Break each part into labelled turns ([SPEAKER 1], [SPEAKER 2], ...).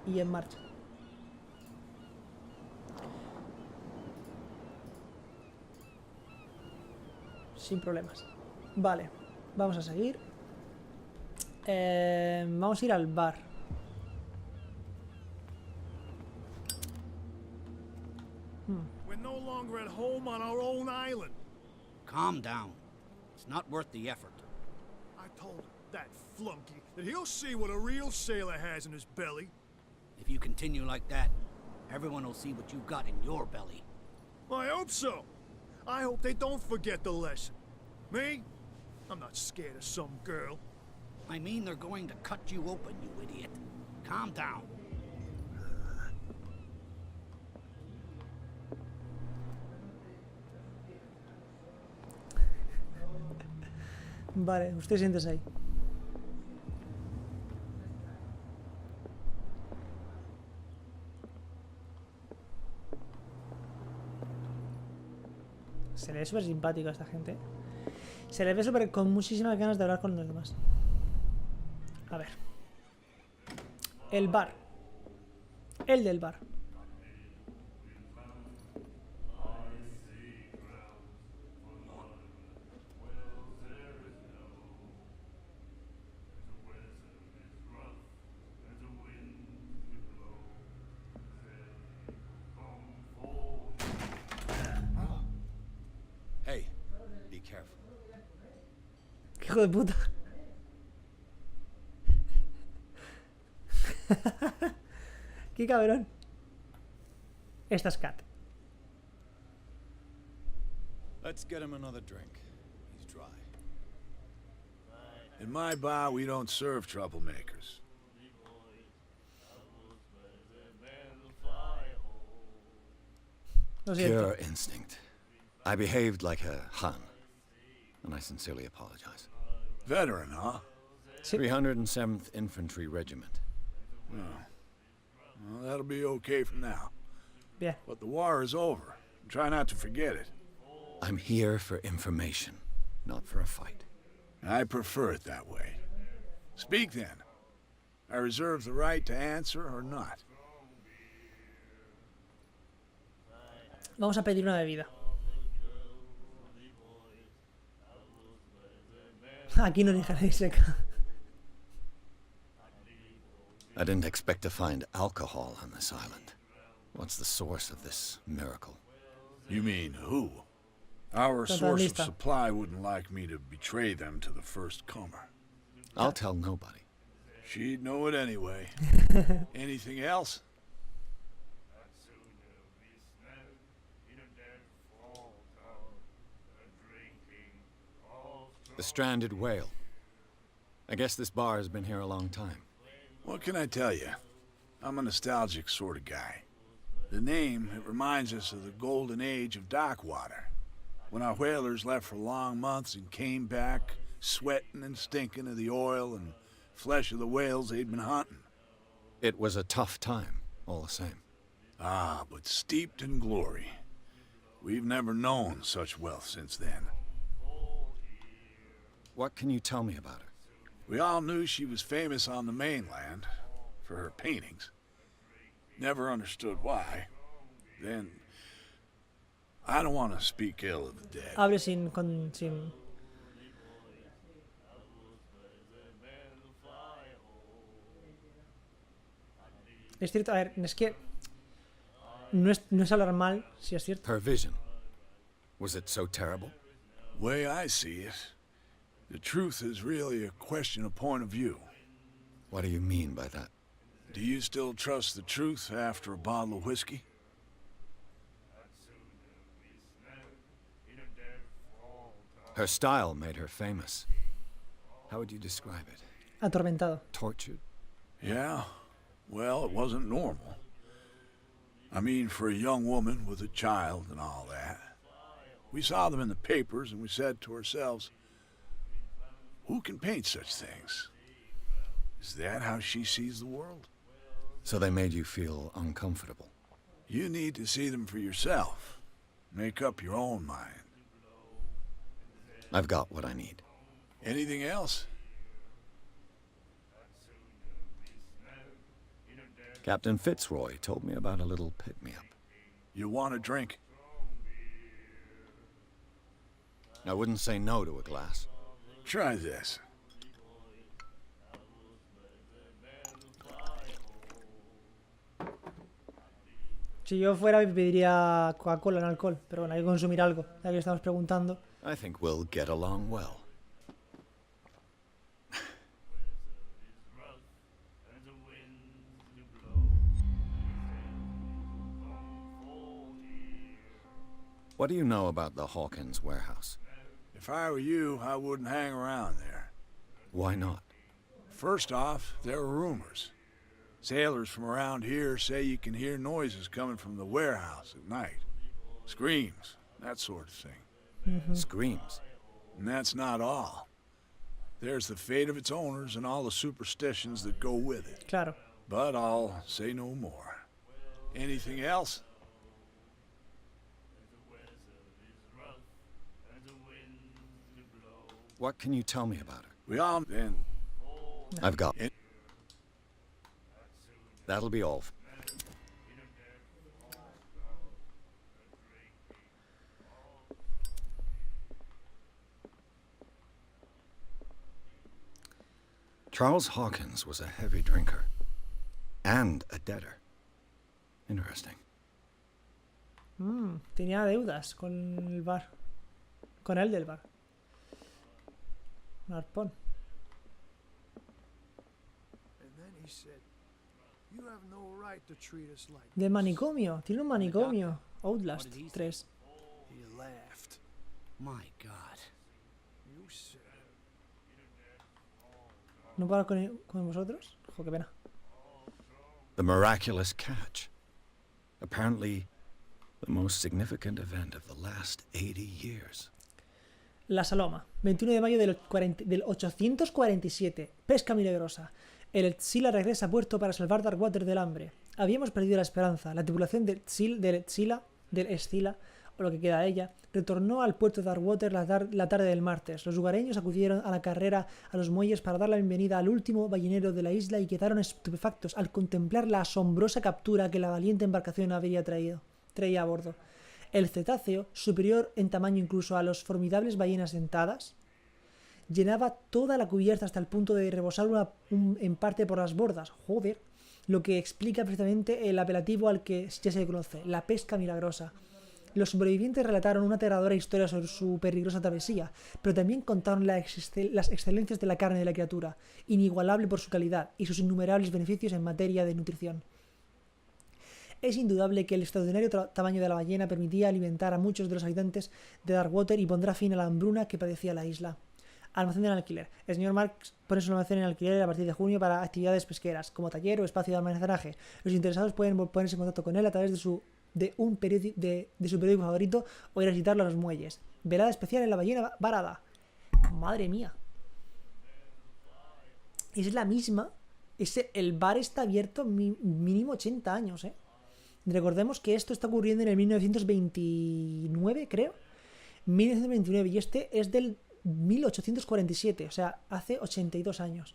[SPEAKER 1] y en marcha. Sin problemas. Vale, vamos a seguir. Vamos a ir al bar.
[SPEAKER 2] We're no longer at home on our own island.
[SPEAKER 3] Calm down. It's not worth the effort.
[SPEAKER 2] I told that flunky that he'll see what a real sailor has in his belly.
[SPEAKER 3] If you continue like that, everyone will see what you've got in your belly.
[SPEAKER 2] I hope so. I hope they don't forget the lesson. Me? I'm not scared of some girl.
[SPEAKER 3] I mean they're going to cut you open, you idiot. Calm down.
[SPEAKER 1] Vale, usted siéntese ahí. Se le ve súper simpático a esta gente. Se le ve súper con muchísimas ganas de hablar con los demás. A ver. El bar. El del bar.
[SPEAKER 4] Hey, be careful.
[SPEAKER 1] Hijo de puta. Qué cabrón. Esta es Kat.
[SPEAKER 4] Let's get him another drink. He's dry.
[SPEAKER 5] In my bar, we don't serve troublemakers.
[SPEAKER 1] Lo siento.
[SPEAKER 4] Pure instinct. I behaved like a Hun, and I sincerely apologize.
[SPEAKER 5] Veteran, huh?
[SPEAKER 4] 307th Infantry Regiment.
[SPEAKER 5] Well, that'll be okay for now.
[SPEAKER 1] Bien.
[SPEAKER 5] But the war is over. Try not to forget it.
[SPEAKER 4] I'm here for information, not for a fight.
[SPEAKER 5] I prefer it that way. Speak then. I reserve the right to answer or not.
[SPEAKER 1] Vamos a pedir una bebida. Aquí no deja de seca.
[SPEAKER 4] I didn't expect to find alcohol on this island. What's the source of this miracle?
[SPEAKER 5] You mean who? Our source of supply wouldn't like me to betray them to the first comer.
[SPEAKER 4] I'll tell nobody.
[SPEAKER 5] She'd know it anyway. Anything else?
[SPEAKER 4] The stranded whale. I guess this bar has been here a long time.
[SPEAKER 5] What can I tell you? I'm a nostalgic sort of guy. The name, it reminds us of the golden age of dock water. When our whalers left for long months and came back, sweating and stinking of the oil and flesh of the whales they'd been hunting.
[SPEAKER 4] It was a tough time, all the same.
[SPEAKER 5] Ah, but steeped in glory. We've never known such wealth since then.
[SPEAKER 4] What can you tell me about her?
[SPEAKER 5] We all knew she was famous on the mainland for her paintings. Never understood why. Then, I don't want to speak ill of the dead.
[SPEAKER 1] Hable sin... Es cierto, a ver, es que no es hablar mal, si es cierto.
[SPEAKER 4] Her vision. Was it so terrible?
[SPEAKER 5] Way I see it, the truth is really a question of point of view.
[SPEAKER 4] What do you mean by that?
[SPEAKER 5] Do you still trust the truth after a bottle of whiskey?
[SPEAKER 4] Her style made her famous. How would you describe it?
[SPEAKER 1] Atormentado.
[SPEAKER 4] Tortured?
[SPEAKER 5] Yeah, well, it wasn't normal. I mean, for a young woman with a child and all that. We saw them in the papers and we said to ourselves, who can paint such things? Is that how she sees the world?
[SPEAKER 4] So they made you feel uncomfortable?
[SPEAKER 5] You need to see them for yourself. Make up your own mind.
[SPEAKER 4] I've got what I need.
[SPEAKER 5] Anything else?
[SPEAKER 4] Captain Fitzroy told me about a little pick-me-up.
[SPEAKER 5] You want a drink?
[SPEAKER 4] I wouldn't say no to a glass.
[SPEAKER 5] Try this.
[SPEAKER 1] Si yo fuera me pediría Coca-Cola en alcohol, pero bueno, hay que consumir algo, ya que estamos preguntando.
[SPEAKER 4] I think we'll get along well. What do you know about the Hawkins warehouse?
[SPEAKER 5] If I were you, I wouldn't hang around there.
[SPEAKER 4] Why not?
[SPEAKER 5] First off, there are rumors. Sailors from around here say you can hear noises coming from the warehouse at night. Screams, that sort of thing.
[SPEAKER 4] Screams.
[SPEAKER 5] And that's not all. There's the fate of its owners and all the superstitions that go with it.
[SPEAKER 1] Claro.
[SPEAKER 5] But I'll say no more. Anything else?
[SPEAKER 4] What can you tell me about her?
[SPEAKER 5] We all... and...
[SPEAKER 4] I've got...
[SPEAKER 5] it.
[SPEAKER 4] That'll be all. Charles Hawkins was a heavy drinker. And a debtor. Interesting.
[SPEAKER 1] Tenía deudas con el bar. Con el del bar. Un arpón.
[SPEAKER 2] And then he said, "You have no right to treat us like
[SPEAKER 1] Del manicomio. Tiene un manicomio. Outlast
[SPEAKER 3] What did he say?
[SPEAKER 1] 3.
[SPEAKER 2] He laughed.
[SPEAKER 3] My God.
[SPEAKER 2] You said
[SPEAKER 1] ¿No puedo hablar con vosotros? Jo, qué pena.
[SPEAKER 4] The miraculous catch. Apparently, the most significant event of the last 80 years.
[SPEAKER 1] La Saloma, 21 de mayo del 847. Pesca milagrosa. El Etzila regresa a puerto para salvar Darkwater del hambre. Habíamos perdido la esperanza. La tripulación del Escila, o lo que queda de ella, retornó al puerto de Darkwater la tarde del martes. Los lugareños acudieron a la carrera a los muelles para dar la bienvenida al último ballenero de la isla y quedaron estupefactos al contemplar la asombrosa captura que la valiente embarcación traía a bordo. El cetáceo, superior en tamaño incluso a los formidables ballenas dentadas, llenaba toda la cubierta hasta el punto de rebosar en parte por las bordas. Joder, lo que explica perfectamente el apelativo al que ya se conoce, la pesca milagrosa. Los sobrevivientes relataron una aterradora historia sobre su peligrosa travesía, pero también contaron las excelencias de la carne de la criatura, inigualable por su calidad, y sus innumerables beneficios en materia de nutrición. Es indudable que el extraordinario tamaño de la ballena permitía alimentar a muchos de los habitantes de Darkwater y pondrá fin a la hambruna que padecía la isla. Almacén en alquiler. El señor Marx pone su almacén en alquiler a partir de junio para actividades pesqueras, como taller o espacio de almacenaje. Los interesados pueden ponerse en contacto con él a través de su periódico favorito o ir a visitarlo a los muelles. Velada especial en la ballena varada. Madre mía. Es la misma. El bar está abierto mínimo 80 años, ¿eh? Recordemos que esto está ocurriendo en el 1929, creo. 1929, y este es del 1847, o sea, hace 82 años.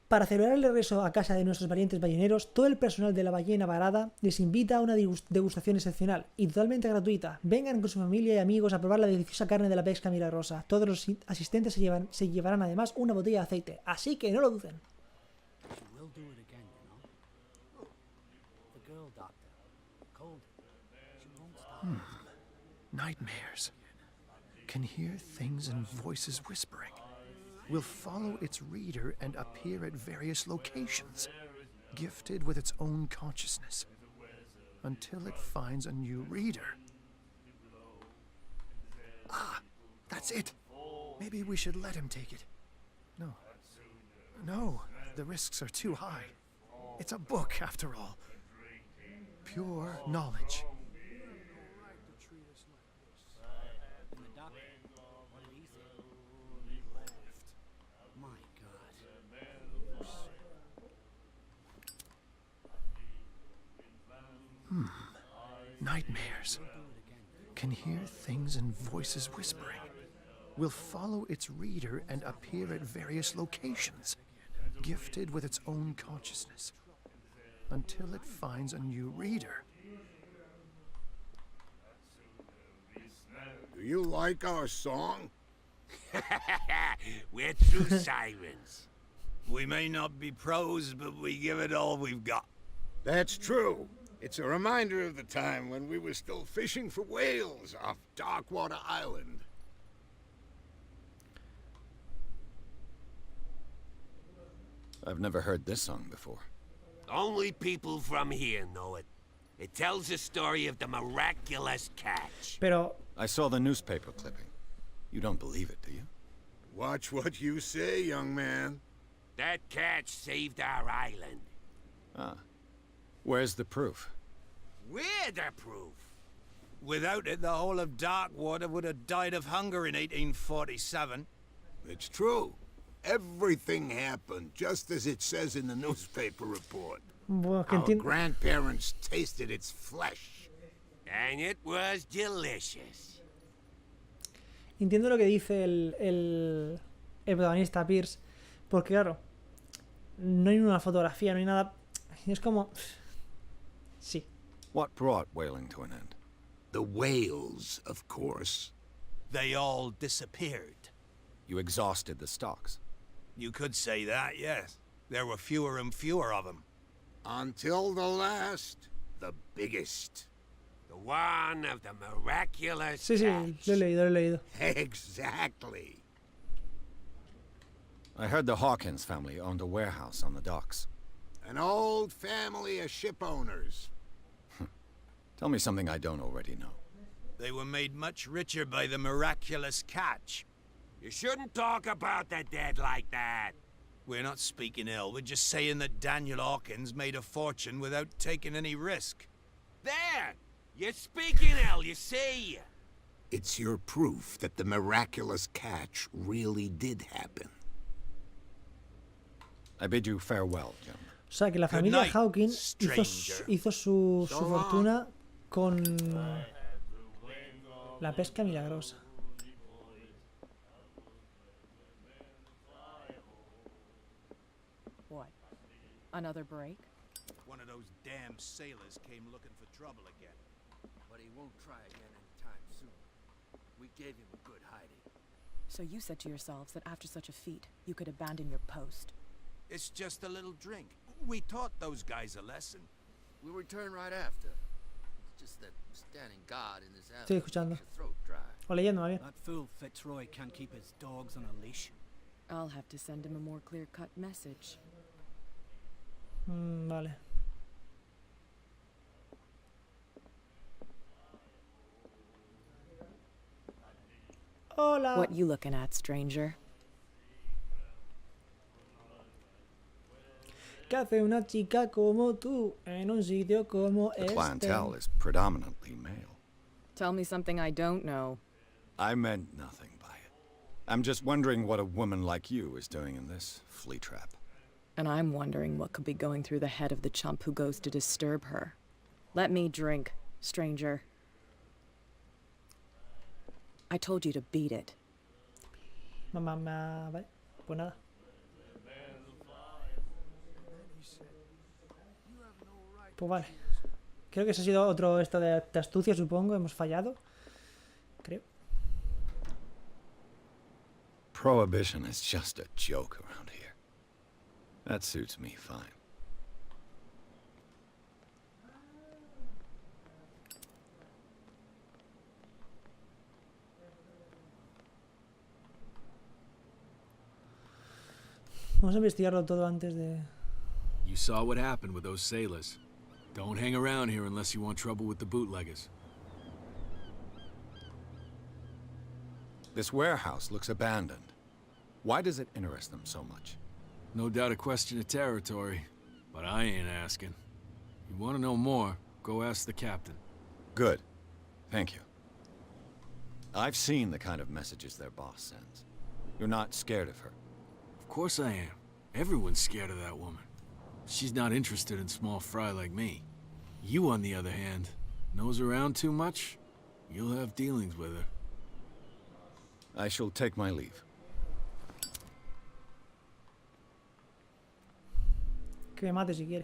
[SPEAKER 1] Para celebrar el regreso a casa de nuestros valientes balleneros, todo el personal de la ballena varada les invita a una degustación excepcional y totalmente gratuita. Vengan con su familia y amigos a probar la deliciosa carne de la pesca milagrosa. Todos los asistentes se llevarán además una botella de aceite, así que no lo duden.
[SPEAKER 3] She will do it again, you know. The girl doctor. Cold. She won't stop.
[SPEAKER 6] Nightmares. Can hear things and voices whispering. Will follow its reader and appear at various locations, gifted with its own consciousness, until it finds a new reader. Ah, that's it. Maybe we should let him take it. No, the risks are too high. It's a book, after all. Pure knowledge.
[SPEAKER 3] And the doctor. What did he say? He laughed. My God.
[SPEAKER 6] Nightmares. Can hear things and voices whispering. Will follow its reader and appear at various locations, gifted with its own consciousness, until it finds a new reader.
[SPEAKER 7] Do you like our song?
[SPEAKER 8] We're true sirens.
[SPEAKER 4] We may not be pros, but we give it all we've got.
[SPEAKER 7] That's true. It's a reminder of the time when we were still fishing for whales off Darkwater Island.
[SPEAKER 4] I've never heard this song before.
[SPEAKER 8] Only people from here know it. It tells the story of the miraculous catch.
[SPEAKER 1] Pero
[SPEAKER 4] I saw the newspaper clipping. You don't believe it, do you?
[SPEAKER 7] Watch what you say, young man.
[SPEAKER 8] That catch saved our island.
[SPEAKER 4] Ah. Where's the proof?
[SPEAKER 8] We're the proof.
[SPEAKER 9] Without it, the whole of Darkwater would have died of hunger in 1847.
[SPEAKER 7] It's true. Everything happened just as it says in the newspaper report.
[SPEAKER 1] bueno, que
[SPEAKER 7] Our
[SPEAKER 1] entiendo.
[SPEAKER 7] grandparents tasted its flesh.
[SPEAKER 8] And it was delicious.
[SPEAKER 1] Entiendo lo que dice el protagonista Pierce, porque claro, no hay una fotografía, no hay nada. Es como. Sí.
[SPEAKER 4] What brought whaling to an end?
[SPEAKER 7] The whales, of course.
[SPEAKER 9] They all disappeared.
[SPEAKER 4] You exhausted the stocks.
[SPEAKER 9] You could say that, yes. There were fewer and fewer of them.
[SPEAKER 7] Until the last, the biggest.
[SPEAKER 8] The one of the miraculous
[SPEAKER 1] Sí, sí,
[SPEAKER 8] catch.
[SPEAKER 1] lo he leído, lo he leído.
[SPEAKER 7] Exactly.
[SPEAKER 4] I heard the Hawkins family owned a warehouse on the docks.
[SPEAKER 7] An old family of ship owners.
[SPEAKER 4] Tell me something I don't already know.
[SPEAKER 9] They were made much richer by the miraculous catch.
[SPEAKER 8] You shouldn't talk about the dead like that.
[SPEAKER 9] We're not speaking ill, we're just saying that Daniel Hawkins made a fortune without taking any risk.
[SPEAKER 8] There! You're speaking ill, you see.
[SPEAKER 7] It's your proof that the miraculous catch really did happen.
[SPEAKER 4] I bid you farewell, gentlemen.
[SPEAKER 1] O sea, que la
[SPEAKER 9] Good
[SPEAKER 1] familia
[SPEAKER 9] night,
[SPEAKER 1] Hawkins hizo,
[SPEAKER 9] stranger.
[SPEAKER 1] hizo su fortuna con la pesca milagrosa.
[SPEAKER 10] What? Another break?
[SPEAKER 9] One of those damn sailors came looking for trouble again.
[SPEAKER 3] But he won't try again anytime soon. We gave him a good hiding.
[SPEAKER 10] So you said to yourselves that after such a feat, you could abandon your post.
[SPEAKER 9] It's just a little drink. We taught those guys a lesson.
[SPEAKER 3] We'll return right after. It's just that standing guard in this
[SPEAKER 1] Estoy
[SPEAKER 3] alley
[SPEAKER 1] escuchando.
[SPEAKER 3] makes your throat dry.
[SPEAKER 1] O leyendo, más bien.
[SPEAKER 11] That fool Fitzroy can't keep his dogs on a leash.
[SPEAKER 10] I'll have to send him a more clear-cut message.
[SPEAKER 1] Vale. Hola.
[SPEAKER 10] What you looking at, stranger?
[SPEAKER 1] ¿Qué hace una chica como tú en un sitio como
[SPEAKER 4] The
[SPEAKER 1] este?
[SPEAKER 4] clientele is predominantly male.
[SPEAKER 10] Tell me something I don't know.
[SPEAKER 4] I meant nothing by it. I'm just wondering what a woman like you is doing in this flea trap.
[SPEAKER 10] And I'm wondering what could be going through the head of the chump who goes to disturb her. Let me drink, stranger. I told you to beat it.
[SPEAKER 1] Mamá, vale. Pues nada. Pues vale. Creo que ese ha sido otro esto de astucia, supongo. Hemos fallado. Creo.
[SPEAKER 4] Prohibition is just a joke around here. That suits me fine.
[SPEAKER 1] Vamos a investigarlo todo antes de...
[SPEAKER 12] You saw what happened with those sailors. Don't hang around here unless you want trouble with the bootleggers.
[SPEAKER 4] This warehouse looks abandoned. Why does it interest them so much?
[SPEAKER 12] No doubt a question of territory, but I ain't asking. You want to know more, go ask the captain.
[SPEAKER 4] Good. Thank you. I've seen the kind of messages their boss sends. You're not scared of her.
[SPEAKER 12] Of course I am. Everyone's scared of that woman. She's not interested in small fry like me. You, on the other hand, nose around too much, you'll have dealings with her.
[SPEAKER 4] I shall take my leave.
[SPEAKER 1] Que me mate si quiere.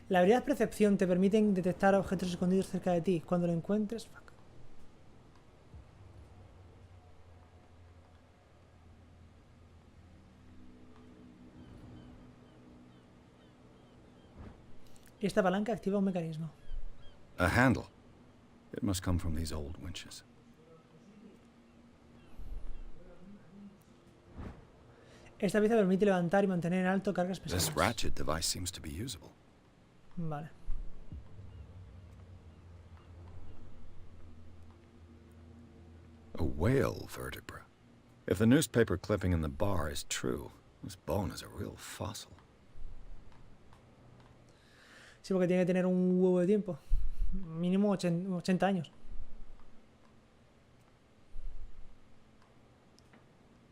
[SPEAKER 1] La habilidad de percepción te permite detectar objetos escondidos cerca de ti. Cuando lo encuentres... Fuck. Esta palanca activa un mecanismo.
[SPEAKER 4] A handle. It must come from these old winches.
[SPEAKER 1] Esta pieza permite levantar y mantener en alto cargas
[SPEAKER 4] This
[SPEAKER 1] pesadas.
[SPEAKER 4] ratchet device seems to be usable.
[SPEAKER 1] Vale.
[SPEAKER 4] A whale vertebra. If the newspaper clipping in the bar is true, this bone is a real fossil.
[SPEAKER 1] Sí, porque tiene que tener un huevo de tiempo. Mínimo 80 años.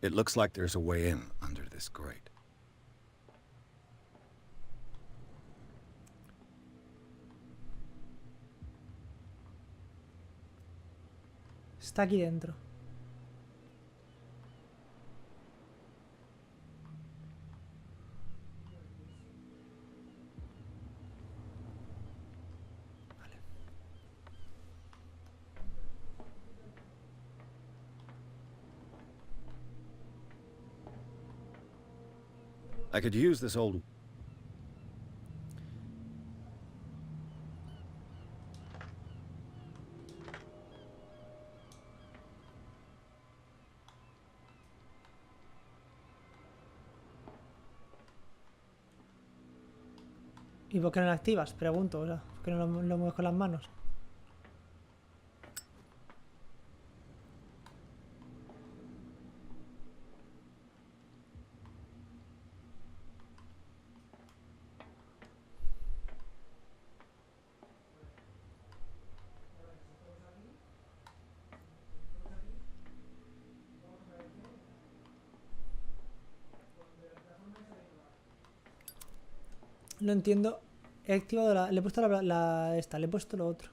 [SPEAKER 4] It looks like there's a way in under this grate.
[SPEAKER 1] Está aquí dentro.
[SPEAKER 4] I could use this old...
[SPEAKER 1] ¿Y por qué no la activas? Pregunto, o sea, ¿por qué no lo mueves con las manos? No entiendo. He activado la... Le he puesto esta, le he puesto lo otro.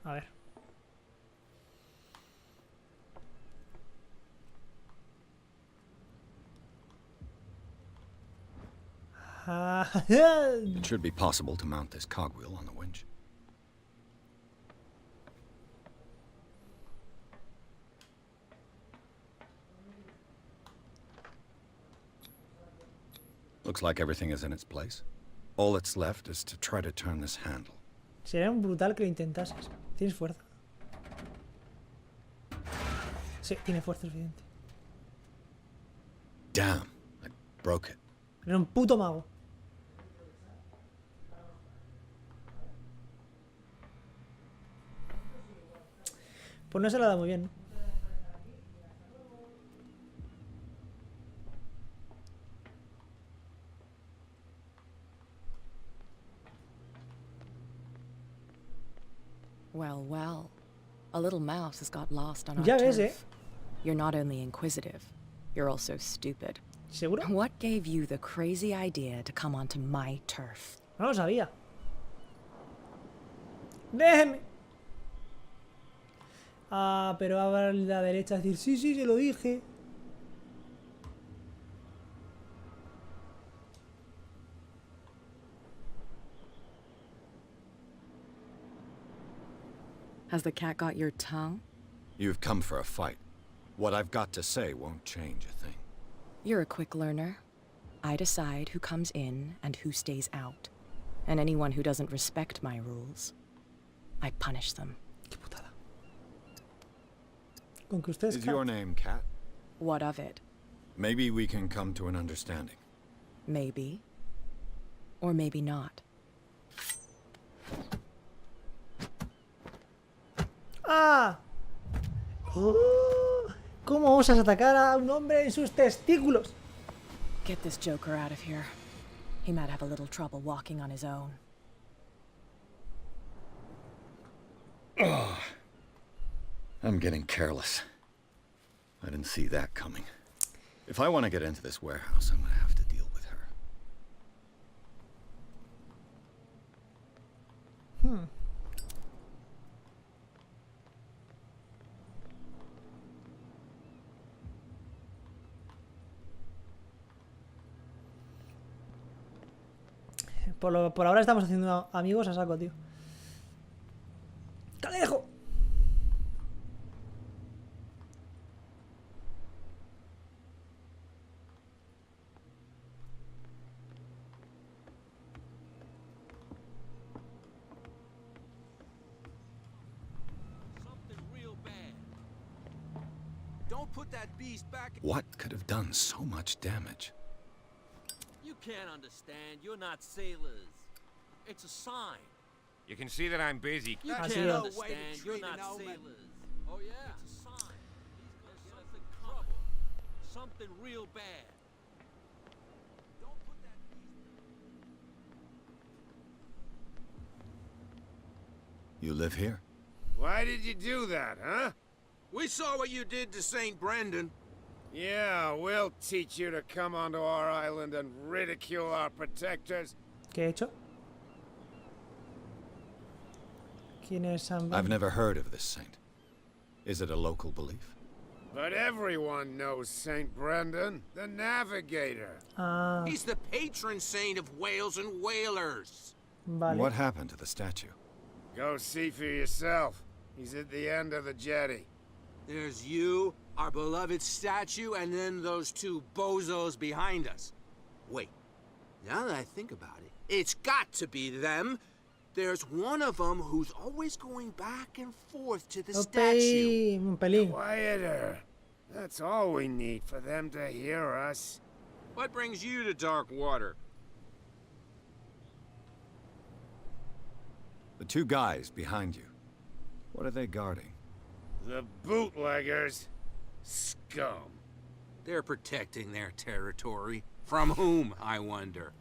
[SPEAKER 1] A ver.
[SPEAKER 4] It should be possible to mount this cogwheel on the winch. Looks like everything is in its place. All that's left is to try to turn this handle.
[SPEAKER 1] Sería brutal que lo intentases. Tienes fuerza. Sí, tiene fuerza suficiente.
[SPEAKER 4] Damn, I broke it.
[SPEAKER 1] Era un puto mago. Pues no se la da muy bien.
[SPEAKER 10] Well, well. A little mouse has got lost on our
[SPEAKER 1] Ya ves,
[SPEAKER 10] turf. You're not only inquisitive, you're also stupid.
[SPEAKER 1] ¿Seguro?
[SPEAKER 10] What gave you the crazy idea to come onto my turf?
[SPEAKER 1] No lo sabía. ¡Déjeme! Ah, pero va a la derecha a decir, sí, sí, se lo dije.
[SPEAKER 10] Has the cat got your tongue?
[SPEAKER 4] You've come for a fight. What I've got to say won't change a thing.
[SPEAKER 10] You're a quick learner. I decide who comes in and who stays out. And anyone who doesn't respect my rules, I punish them.
[SPEAKER 1] Qué putada. Con que usted es
[SPEAKER 4] Is your name Cat?
[SPEAKER 10] What of it?
[SPEAKER 4] Maybe we can come to an understanding.
[SPEAKER 10] Maybe. Or maybe not.
[SPEAKER 1] ¡Ah! ¿Cómo osas atacar a un hombre en sus testículos?
[SPEAKER 10] Get this joker out of here. He might have a little trouble walking on his own.
[SPEAKER 4] I'm getting careless. I didn't see that coming. If I want to get into this warehouse, I'm going to have to deal with her.
[SPEAKER 1] Por ahora estamos haciendo amigos a saco, tío. ¡Calejo!
[SPEAKER 4] What could have done so much damage?
[SPEAKER 13] You can't understand. You're not sailors. It's a sign.
[SPEAKER 8] You can see that I'm busy.
[SPEAKER 13] You
[SPEAKER 1] Así
[SPEAKER 13] can't
[SPEAKER 1] es.
[SPEAKER 13] understand. You're not sailors. Oh yeah. It's a sign. He's gonna get us in trouble. Something real bad. Don't put that
[SPEAKER 4] You live here?
[SPEAKER 7] Why did you do that, huh?
[SPEAKER 9] We saw what you did to St. Brendan.
[SPEAKER 7] Yeah, we'll teach you to come onto our island and ridicule our protectors.
[SPEAKER 1] ¿Qué he hecho? ¿Quién es Hampa?
[SPEAKER 4] I've never heard of this saint. Is it a local belief?
[SPEAKER 7] But everyone knows St. Brendan, the navigator.
[SPEAKER 1] Ah,
[SPEAKER 9] He's the patron saint of whales and whalers.
[SPEAKER 1] vale.
[SPEAKER 4] What happened to the statue?
[SPEAKER 7] Go see for yourself. He's at the end of the jetty.
[SPEAKER 9] There's you, our beloved statue, and then those two bozos behind us. Wait, now that I think about it, it's got to be them. There's one of them who's always going back and forth to the statue.
[SPEAKER 1] Un pelín.
[SPEAKER 7] Quieter. That's all we need for them to hear us.
[SPEAKER 9] What brings you to dark water?
[SPEAKER 4] The two guys behind you. What are they guarding?
[SPEAKER 7] The bootleggers. Scum.
[SPEAKER 9] They're protecting their territory. From whom, I wonder?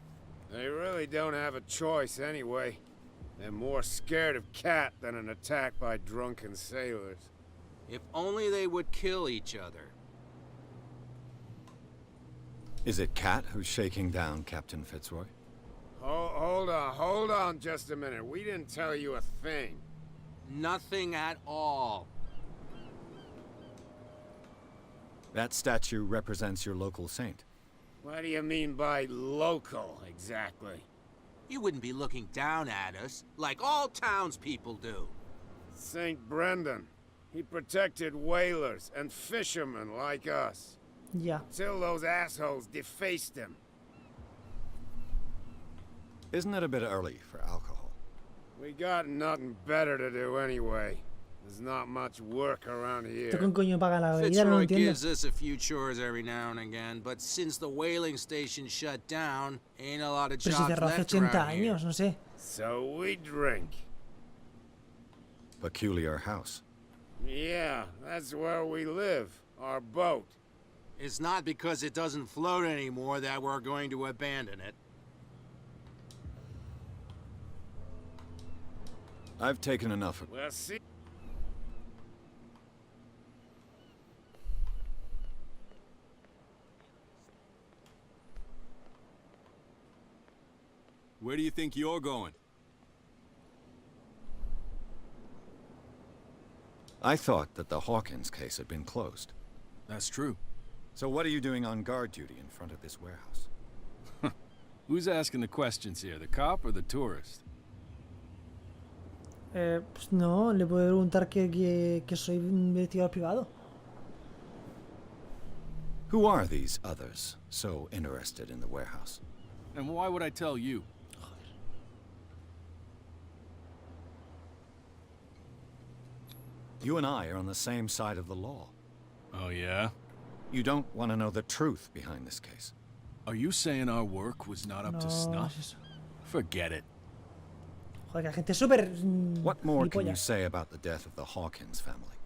[SPEAKER 7] They really don't have a choice anyway. They're more scared of Cat than an attack by drunken sailors.
[SPEAKER 9] If only they would kill each other.
[SPEAKER 4] Is it Cat who's shaking down Captain Fitzroy?
[SPEAKER 7] Hold on just a minute. We didn't tell you a thing.
[SPEAKER 9] Nothing at all.
[SPEAKER 4] That statue represents your local saint.
[SPEAKER 7] What do you mean by local, exactly?
[SPEAKER 9] You wouldn't be looking down at us, like all townspeople do.
[SPEAKER 7] St. Brendan. He protected whalers and fishermen like us.
[SPEAKER 1] Ya.
[SPEAKER 7] Till those assholes defaced him.
[SPEAKER 4] Isn't it a bit early for alcohol?
[SPEAKER 7] We got nothing better to do anyway. There's not much work around here.
[SPEAKER 1] ¿Tú con coño paga la bebida? No lo
[SPEAKER 9] Fitzroy
[SPEAKER 1] entiendo.
[SPEAKER 9] gives us a few chores every now and again, but since the whaling station shut down, ain't a lot of
[SPEAKER 1] Pero si
[SPEAKER 9] jobs
[SPEAKER 1] cerró hace
[SPEAKER 9] left
[SPEAKER 1] 80
[SPEAKER 9] around here.
[SPEAKER 1] años, no sé.
[SPEAKER 7] So we drink.
[SPEAKER 4] Peculiar house.
[SPEAKER 7] Yeah, that's where we live. Our boat.
[SPEAKER 9] It's not because it doesn't float anymore that we're going to abandon it.
[SPEAKER 4] I've taken enough of...
[SPEAKER 7] Well, see...
[SPEAKER 12] Where do you think you're going?
[SPEAKER 4] I thought that the Hawkins case had been closed.
[SPEAKER 12] That's true.
[SPEAKER 4] So what are you doing on guard duty in front of this warehouse?
[SPEAKER 12] Who's asking the questions here, the cop or the tourist?
[SPEAKER 1] Pues no, le puedo preguntar que soy un investigador privado.
[SPEAKER 4] Who are these others so interested in the warehouse?
[SPEAKER 12] And why would I tell you?
[SPEAKER 4] You and I are on the same side of the law.
[SPEAKER 12] Oh, yeah?
[SPEAKER 4] You don't want to know the truth behind this case.
[SPEAKER 12] Are you saying our work was not up to
[SPEAKER 1] No,
[SPEAKER 12] snuff?
[SPEAKER 1] es eso.
[SPEAKER 12] Forget it.
[SPEAKER 1] Joder, que la gente es súper...
[SPEAKER 4] What more can you
[SPEAKER 1] gilipollas.
[SPEAKER 4] say about the death of the Hawkins family?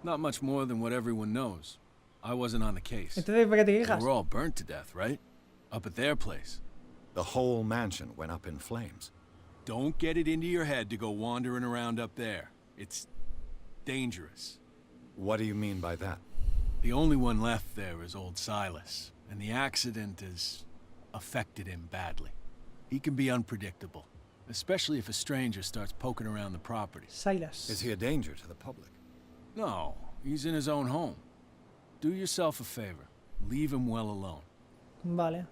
[SPEAKER 12] Not much more than what everyone knows. I wasn't on the case.
[SPEAKER 1] Entonces, ¿para qué te
[SPEAKER 12] They
[SPEAKER 1] quejas?
[SPEAKER 12] were all burnt to death, right? Up at their place.
[SPEAKER 4] The whole mansion went up in flames.
[SPEAKER 12] Don't get it into your head to go wandering around up there. It's dangerous.
[SPEAKER 4] What do you mean by that?
[SPEAKER 12] The only one left there is old Silas, and the accident has affected him badly. He can be unpredictable, especially if a stranger starts poking around the property.
[SPEAKER 1] Silas.
[SPEAKER 4] Is he a danger to the public?
[SPEAKER 12] No, he's in his own home. Do yourself a favor. Leave him well alone.
[SPEAKER 1] Vale.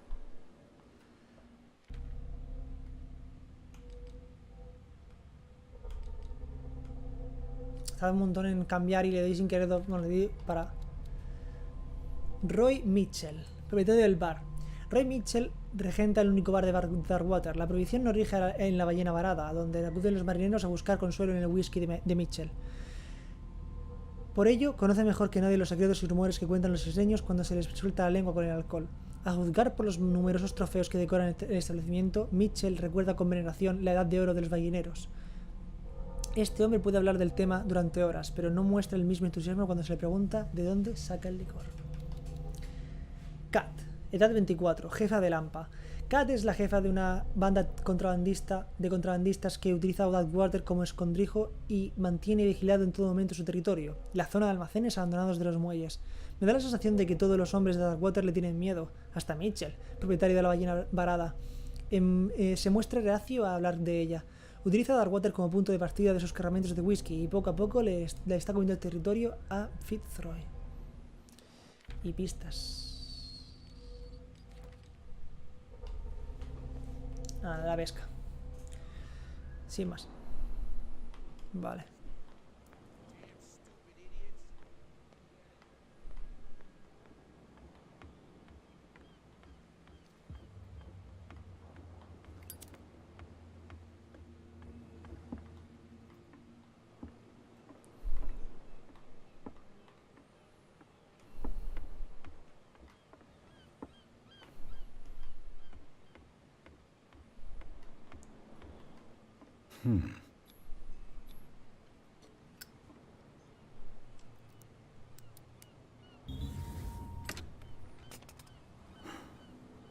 [SPEAKER 1] tarda un montón en cambiar y le doy sin querer. Bueno, le doy para. Roy Mitchell, propietario del bar. Roy Mitchell regenta el único bar de Darkwater. La prohibición no rige en la Ballena Varada, donde acuden los marineros a buscar consuelo en el whisky de Mitchell. Por ello, conoce mejor que nadie los secretos y rumores que cuentan los isleños cuando se les suelta la lengua con el alcohol. A juzgar por los numerosos trofeos que decoran el establecimiento, Mitchell recuerda con veneración la edad de oro de los balleneros. Este hombre puede hablar del tema durante horas, pero no muestra el mismo entusiasmo cuando se le pregunta de dónde saca el licor. Kat, edad 24, jefa del Hampa. Kat es la jefa de una banda de contrabandistas que utiliza Darkwater como escondrijo y mantiene vigilado en todo momento su territorio, la zona de almacenes abandonados de los muelles. Me da la sensación de que todos los hombres de Darkwater le tienen miedo, hasta Mitchell, propietario de la Ballena Varada. Se muestra reacio a hablar de ella. Utiliza Darkwater como punto de partida de sus cargamentos de whisky y poco a poco le está comiendo el territorio a Fitzroy. Y pistas. La pesca. Sin más. Vale.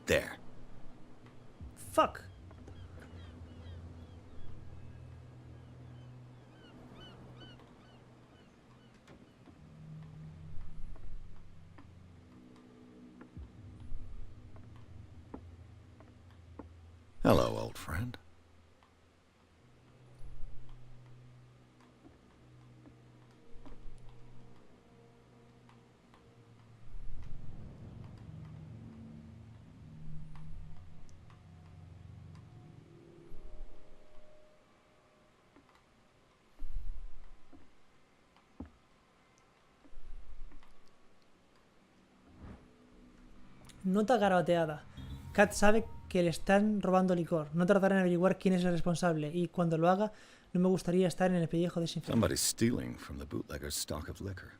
[SPEAKER 4] There.
[SPEAKER 1] Fuck.
[SPEAKER 4] Hello, old friend.
[SPEAKER 1] Nota garabateada. Kat sabe que le están robando licor. No tardará en averiguar quién es el responsable y cuando lo haga, no me gustaría estar en el pellejo de ese infierno.
[SPEAKER 4] Somebody's stealing from the bootlegger's stock of liquor.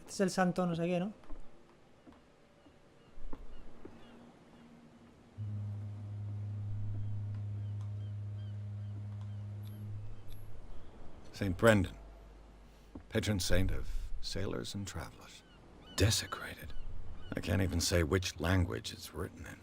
[SPEAKER 1] Este es el santo no sé qué, ¿no?
[SPEAKER 4] St. Brendan, patron saint of sailors and travelers. Desecrated. I can't even say which language it's written in.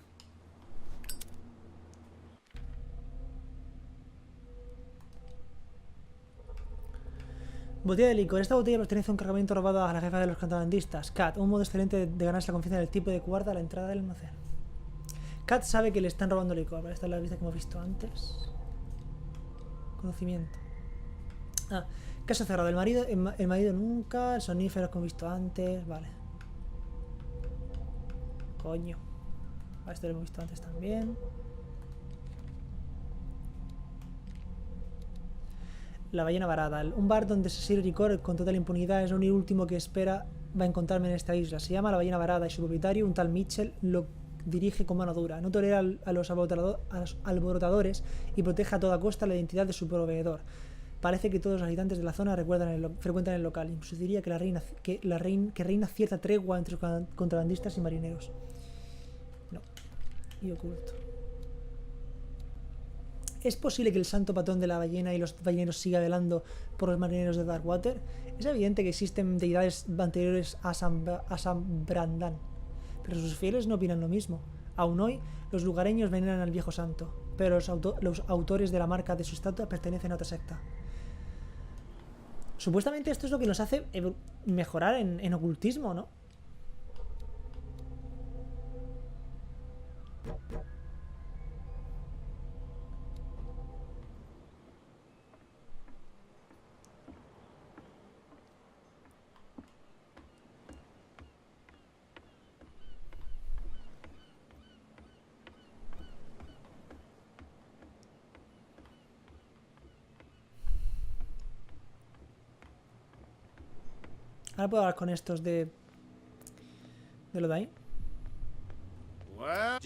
[SPEAKER 1] Botella de licor. Esta botella pertenece a un cargamento robado a la jefa de los contrabandistas, Kat. Un modo excelente de ganarse la confianza del tipo de guarda a la entrada del almacén. Kat sabe que le están robando licor. Vale, esta es la lista que hemos visto antes. Conocimiento. Caso cerrado. El marido nunca. El sonífero que hemos visto antes. Vale. Coño. Esto lo hemos visto antes también. La Ballena Varada. Un bar donde se sirve licor con total impunidad. Es lo último que espera va a encontrarme en esta isla. Se llama La Ballena Varada y su propietario, un tal Mitchell, lo dirige con mano dura. No tolera a los alborotadores y protege a toda costa la identidad de su proveedor. Parece que todos los habitantes de la zona frecuentan el local. Incluso diría que reina cierta tregua entre contrabandistas y marineros. No. Y oculto. ¿Es posible que el santo patrón de la ballena y los balleneros siga velando por los marineros de Darkwater? Es evidente que existen deidades anteriores a San Brandan, pero sus fieles no opinan lo mismo. Aún hoy, los lugareños veneran al viejo santo, pero los autores de la marca de su estatua pertenecen a otra secta. Supuestamente esto es lo que nos hace mejorar en ocultismo, ¿no? Ahora puedo hablar con estos de lo de ahí.
[SPEAKER 7] Well,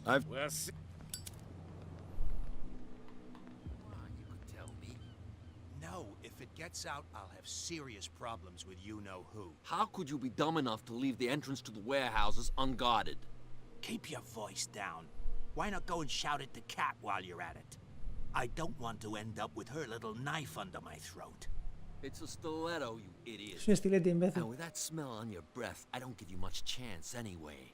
[SPEAKER 4] I've...
[SPEAKER 7] well, see.
[SPEAKER 3] You could tell me. No, if it gets out, I'll have serious problems with you-know-who.
[SPEAKER 13] How could you be dumb enough to leave the entrance to the warehouses unguarded?
[SPEAKER 3] Keep your voice down. Why not go and shout at the cat while you're at it? I don't want to end up with her little knife under my throat.
[SPEAKER 13] It's a stiletto, you idiot.
[SPEAKER 1] Es un estilete, imbécil.
[SPEAKER 13] And with that smell on your breath, I don't give you much chance anyway.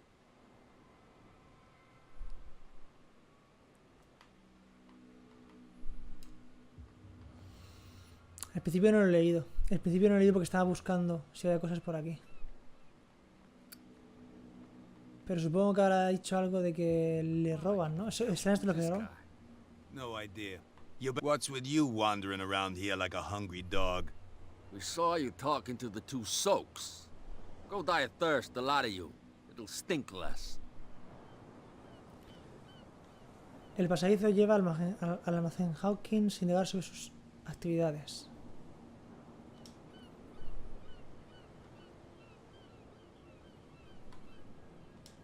[SPEAKER 1] Al principio no lo he leído. Al principio no lo he leído porque estaba buscando si había cosas por aquí. Pero supongo que habrá dicho algo de que le roban, ¿no? ¿Es esto lo que le roban?
[SPEAKER 14] No idea. What's with you wandering around here like a hungry dog?
[SPEAKER 13] We saw you talking to the two soaks. Go die of thirst, the lot of you. It'll stink less.
[SPEAKER 1] El pasadizo lleva al almacén Hawkins sin indagar sobre sus actividades.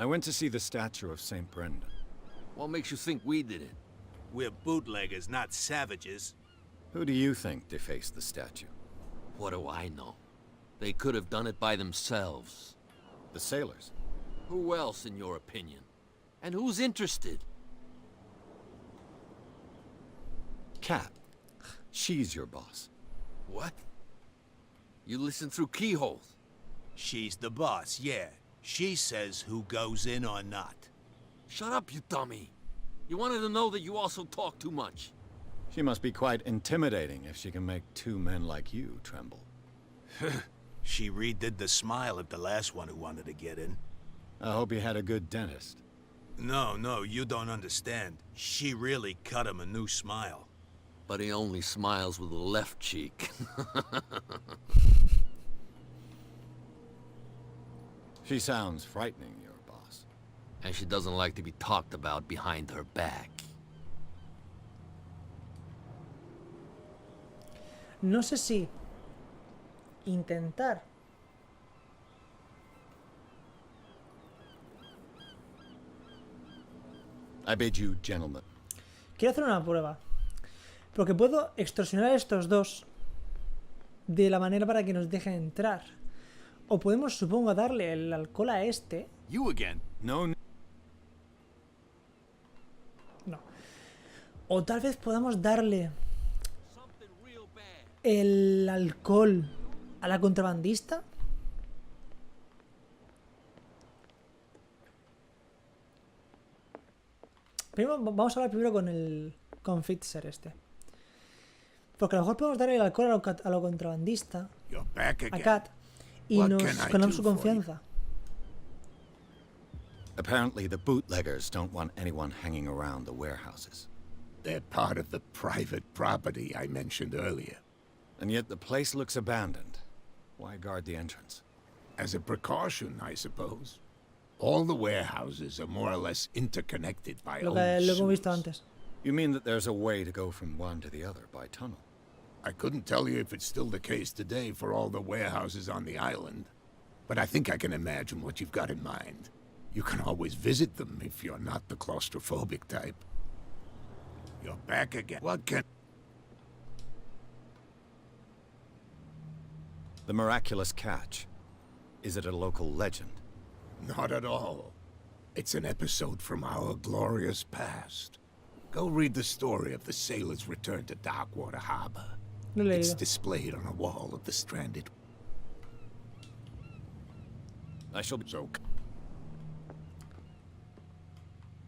[SPEAKER 4] I went to see the statue of St. Brendan.
[SPEAKER 13] What makes you think we did it?
[SPEAKER 14] We're bootleggers, not savages.
[SPEAKER 4] Who do you think defaced the statue?
[SPEAKER 13] What do I know? They could have done it by themselves.
[SPEAKER 4] The sailors.
[SPEAKER 13] Who else, in your opinion? And who's interested?
[SPEAKER 4] Cat. She's your boss.
[SPEAKER 13] What? You listen through keyholes?
[SPEAKER 14] She's the boss, yeah. She says who goes in or not.
[SPEAKER 13] Shut up, you dummy. You wanted to know that you also talk too much.
[SPEAKER 4] She must be quite intimidating if she can make two men like you tremble.
[SPEAKER 14] She redid the smile at the last one who wanted to get in.
[SPEAKER 4] I hope he had a good dentist.
[SPEAKER 14] No, you don't understand. She really cut him a new smile.
[SPEAKER 13] But he only smiles with the left cheek.
[SPEAKER 4] She sounds frightening, your boss.
[SPEAKER 13] And she doesn't like to be talked about behind her back.
[SPEAKER 1] No sé si intentar
[SPEAKER 4] I bid you, gentlemen.
[SPEAKER 1] Quiero hacer una prueba. Porque puedo extorsionar a estos dos de la manera para que nos dejen entrar. O podemos, supongo, darle el alcohol a este.
[SPEAKER 14] You again?
[SPEAKER 4] No.
[SPEAKER 1] No. O tal vez podamos darle el alcohol a la contrabandista. Vamos a hablar primero con Fitzer este. Porque a lo mejor podemos darle el alcohol a lo contrabandista, a Kat, y nos ganamos su confianza.
[SPEAKER 4] Apparently the bootleggers don't want anyone hanging around the warehouses.
[SPEAKER 5] They're part of the private property I mentioned earlier.
[SPEAKER 4] And yet the place looks abandoned. Why guard the entrance?
[SPEAKER 5] As a precaution, I suppose. All the warehouses are more or less interconnected by
[SPEAKER 1] Lo
[SPEAKER 5] old
[SPEAKER 1] hemos visto
[SPEAKER 5] sewers.
[SPEAKER 1] antes.
[SPEAKER 4] You mean that there's a way to go from one to the other by tunnel?
[SPEAKER 5] I couldn't tell you if it's still the case today for all the warehouses on the island, but I think I can imagine what you've got in mind. You can always visit them if you're not the claustrophobic type. You're back again. What can...
[SPEAKER 4] The miraculous catch. Is it a local legend?
[SPEAKER 5] Not at all. It's an episode from our glorious past. Go read the story of the sailor's return to Darkwater Harbor. It's displayed on a wall of the stranded...
[SPEAKER 4] I shall be...
[SPEAKER 5] So...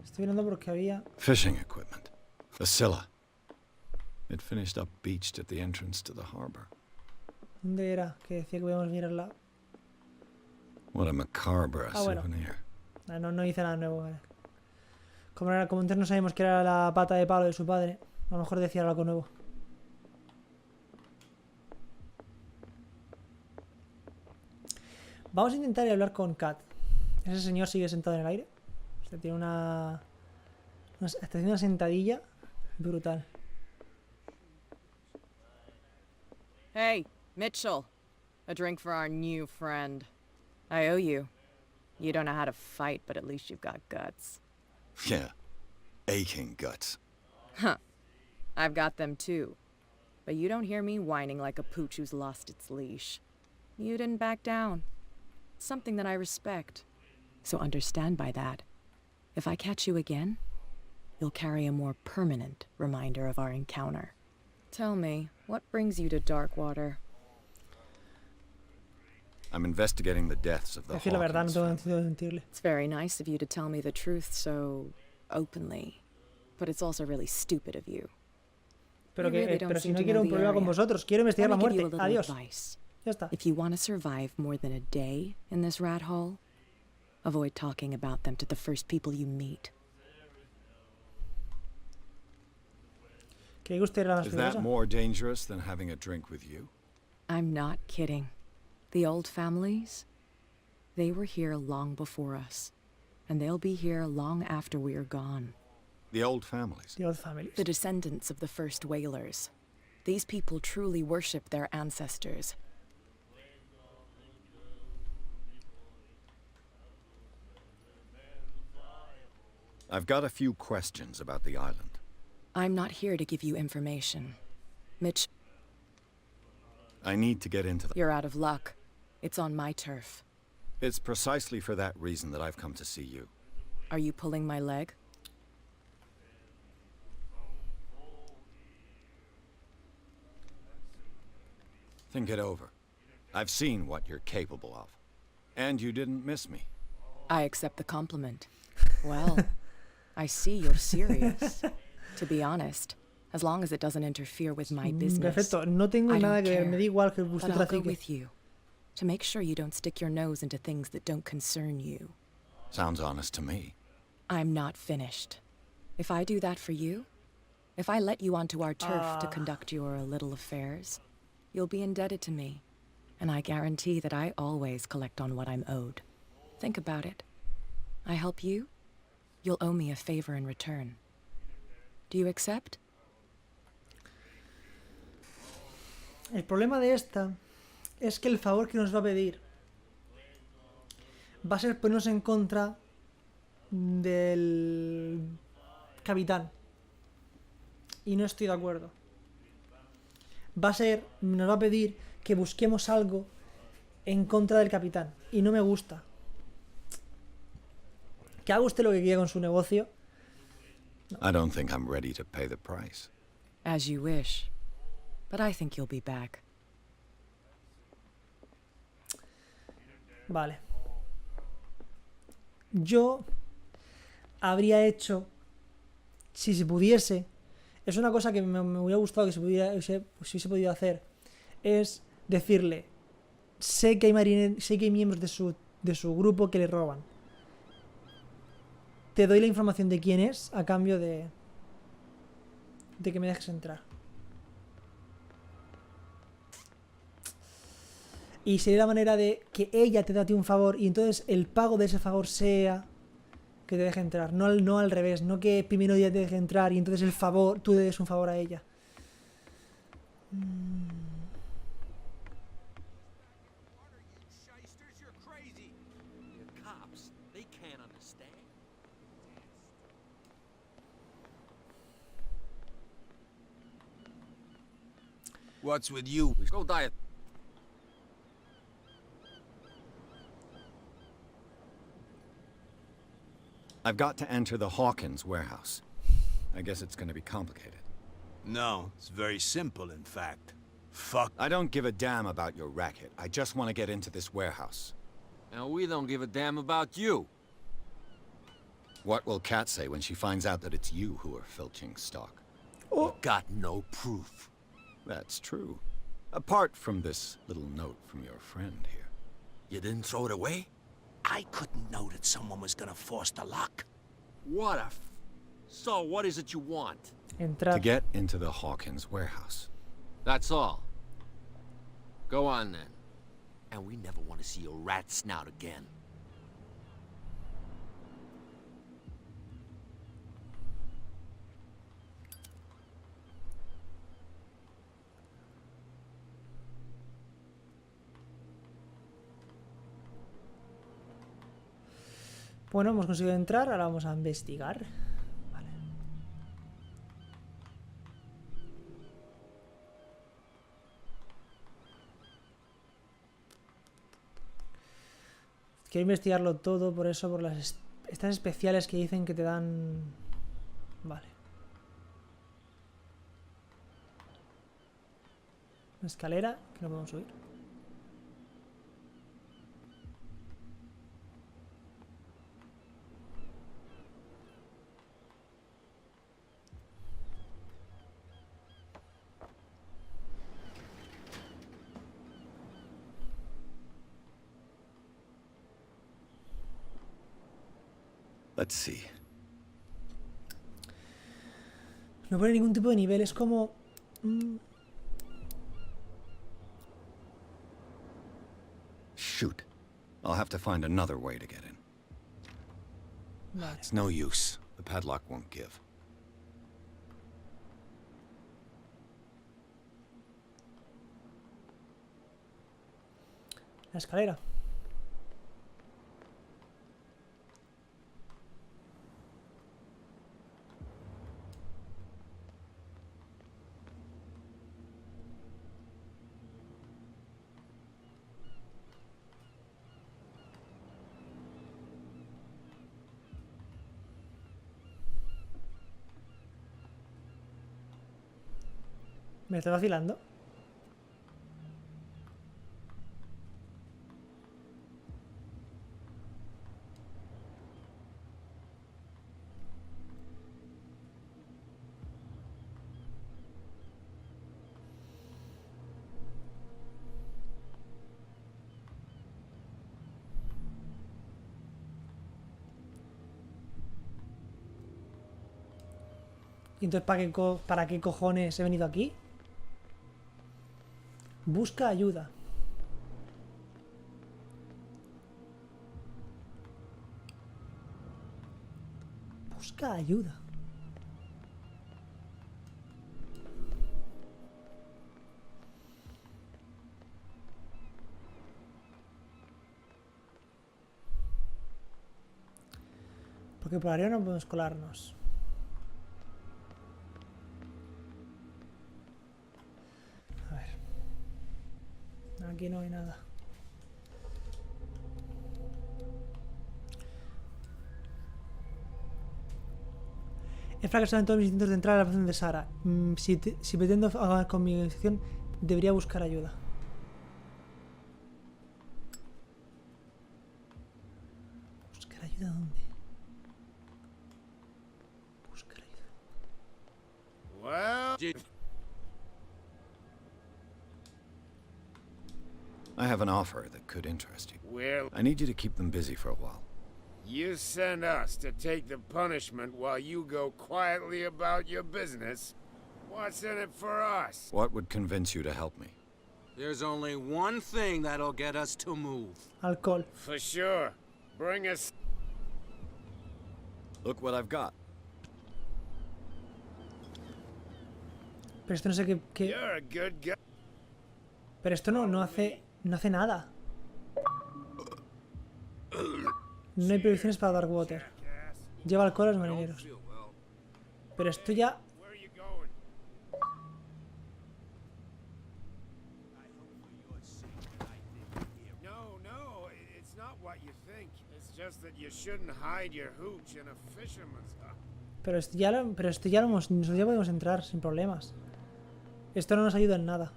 [SPEAKER 1] Estoy mirando porque había...
[SPEAKER 4] Fishing equipment. A Scylla. It finished up beached at the entrance to the harbor.
[SPEAKER 1] ¿Dónde era? Que decía que podíamos mirarla.
[SPEAKER 4] What a macabre
[SPEAKER 1] Bueno.
[SPEAKER 4] souvenir.
[SPEAKER 1] No hice nada nuevo, vale. Como antes no sabíamos que era la pata de palo de su padre, a lo mejor decía algo nuevo. Vamos a intentar ir a hablar con Kat. Ese señor sigue sentado en el aire. O sea, tiene está haciendo una sentadilla brutal.
[SPEAKER 10] Hey, Mitchell. A drink for our new friend. I owe you. You don't know how to fight, but at least you've got guts.
[SPEAKER 4] Yeah. Aching guts.
[SPEAKER 10] Huh. I've got them too. But you don't hear me whining like a pooch who's lost its leash. You didn't back down. Something that I respect. So understand by that. If I catch you again, you'll carry a more permanent reminder of our encounter. Tell me, what brings you to Darkwater?
[SPEAKER 4] I'm investigating the deaths of the
[SPEAKER 1] Decir la verdad, no
[SPEAKER 4] Hawkins
[SPEAKER 1] tengo
[SPEAKER 4] family.
[SPEAKER 1] sentido de mentirle.
[SPEAKER 10] It's very nice of you to tell me the truth so openly. But it's also really stupid of you.
[SPEAKER 1] Pero,
[SPEAKER 10] You
[SPEAKER 1] que,
[SPEAKER 10] really don't
[SPEAKER 1] pero si
[SPEAKER 10] seem
[SPEAKER 1] no
[SPEAKER 10] to
[SPEAKER 1] quiero
[SPEAKER 10] know
[SPEAKER 1] un
[SPEAKER 10] the
[SPEAKER 1] problema con
[SPEAKER 10] area.
[SPEAKER 1] vosotros, quiero investigar la
[SPEAKER 10] Let me give you
[SPEAKER 1] muerte.
[SPEAKER 10] a little
[SPEAKER 1] Adiós.
[SPEAKER 10] advice.
[SPEAKER 1] Ya está.
[SPEAKER 10] If you want to survive more than a day in this rat hole, avoid talking about them to the first people you meet.
[SPEAKER 1] ¿Cree que usted era más
[SPEAKER 4] Is that
[SPEAKER 1] peligrosa?
[SPEAKER 4] more dangerous than having a drink with you?
[SPEAKER 10] I'm not kidding. The old families, they were here long before us, and they'll be here long after we are gone.
[SPEAKER 4] The old families.
[SPEAKER 1] The old families.
[SPEAKER 10] The descendants of the first whalers. These people truly worship their ancestors.
[SPEAKER 4] I've got a few questions about the island.
[SPEAKER 10] I'm not here to give you information. Mitch,
[SPEAKER 4] I need to get into the...
[SPEAKER 10] you're out of luck. It's on my turf.
[SPEAKER 4] It's precisely for that reason that I've come to see you.
[SPEAKER 10] Are you pulling my leg?
[SPEAKER 4] Think it over. I've seen what you're capable of. And you didn't miss me.
[SPEAKER 10] I accept the compliment. Well, I see you're serious. To be honest, as long as it doesn't interfere with my business.
[SPEAKER 1] Perfecto, no tengo
[SPEAKER 10] I
[SPEAKER 1] nada
[SPEAKER 10] don't
[SPEAKER 1] que ver,
[SPEAKER 10] care.
[SPEAKER 1] me da igual que usted
[SPEAKER 10] But I'll go
[SPEAKER 1] trafique.
[SPEAKER 10] with you to make sure you don't stick your nose into things that don't concern you.
[SPEAKER 4] Sounds honest to me.
[SPEAKER 10] I'm not finished. If I do that for you, if I let you onto our turf to conduct your little affairs, you'll be indebted to me, and I guarantee that I always collect on what I'm owed. Think about it. I help you, you'll owe me a favor in return. Do you accept?
[SPEAKER 1] El problema de esta es que el favor que nos va a pedir va a ser ponernos en contra del capitán. Y no estoy de acuerdo. Nos va a pedir que busquemos algo en contra del capitán. Y no me gusta. Que haga usted lo que quiera con su negocio.
[SPEAKER 4] I don't think I'm ready to pay the price.
[SPEAKER 10] As you wish. But I think you'll be back.
[SPEAKER 1] Vale. Yo habría hecho, si se pudiese, es una cosa que me hubiera gustado que se hubiese podido hacer, es decirle, sé que hay miembros de su grupo que le roban. Te doy la información de quién es a cambio de que me dejes entrar. Y sería la manera de que ella te da a ti un favor y entonces el pago de ese favor sea que te deje entrar. No al revés, no que primero ella te deje entrar y entonces el favor, tú le des un favor a ella.
[SPEAKER 13] Cops, they can't understand.
[SPEAKER 14] What's with you?
[SPEAKER 9] Go diet.
[SPEAKER 4] I've got to enter the Hawkins warehouse. I guess it's going to be complicated.
[SPEAKER 14] No, it's very simple, in fact. Fuck.
[SPEAKER 4] I don't give a damn about your racket. I just want to get into this warehouse.
[SPEAKER 9] And we don't give a damn about you.
[SPEAKER 4] What will Kat say when she finds out that it's you who are filching stock?
[SPEAKER 14] Got no proof.
[SPEAKER 4] That's true. Apart from this little note from your friend here.
[SPEAKER 3] You didn't throw it away? I couldn't know that someone was gonna force the lock.
[SPEAKER 9] What a So, what is it you want?
[SPEAKER 4] To get into the Hawkins warehouse.
[SPEAKER 9] That's all. Go on, then.
[SPEAKER 3] And we never want to see your rat snout again.
[SPEAKER 1] Bueno, hemos conseguido entrar, ahora vamos a investigar. Vale. Quiero investigarlo todo, por eso, por las estas especiales que dicen que te dan... Vale. Una escalera que no podemos subir.
[SPEAKER 4] Let's see.
[SPEAKER 1] No pone ningún tipo de nivel, es como...
[SPEAKER 4] Shoot. I'll have to find another way to get in.
[SPEAKER 1] Vale.
[SPEAKER 4] It's no use. The padlock won't give.
[SPEAKER 1] La escalera. ¿Me está vacilando? ¿Y entonces para qué cojones he venido aquí? Busca ayuda. Busca ayuda. Porque por arriba no podemos colarnos. A ver. Aquí no hay nada. He fracasado en todos mis intentos de entrar a la habitación de Sara. Si pretendo acabar con mi organización, debería buscar ayuda. ¿Buscar ayuda dónde? Buscar ayuda.
[SPEAKER 7] Well,
[SPEAKER 4] I have an offer that could interest you.
[SPEAKER 7] well,
[SPEAKER 4] I need you to keep them busy for a while.
[SPEAKER 7] you send us to take the punishment while you go quietly about your business. What's in it for us?
[SPEAKER 4] What would convince you to help me?
[SPEAKER 9] There's only one thing that'll get us to move.
[SPEAKER 1] Alcohol.
[SPEAKER 7] For sure. Bring us...
[SPEAKER 4] Look what I've got.
[SPEAKER 1] Pero esto no sé qué...
[SPEAKER 7] You're a good guy.
[SPEAKER 1] Pero esto no hace nada. No hay prohibiciones para Darkwater. Lleva alcohol a los marineros. Pero esto ya...
[SPEAKER 7] Where are you going? No, it's not what you think. It's just that you shouldn't hide your hooch in a fisherman's hut.
[SPEAKER 1] Pero esto ya lo hemos... Nosotros ya podemos entrar sin problemas. Esto no nos ayuda en nada.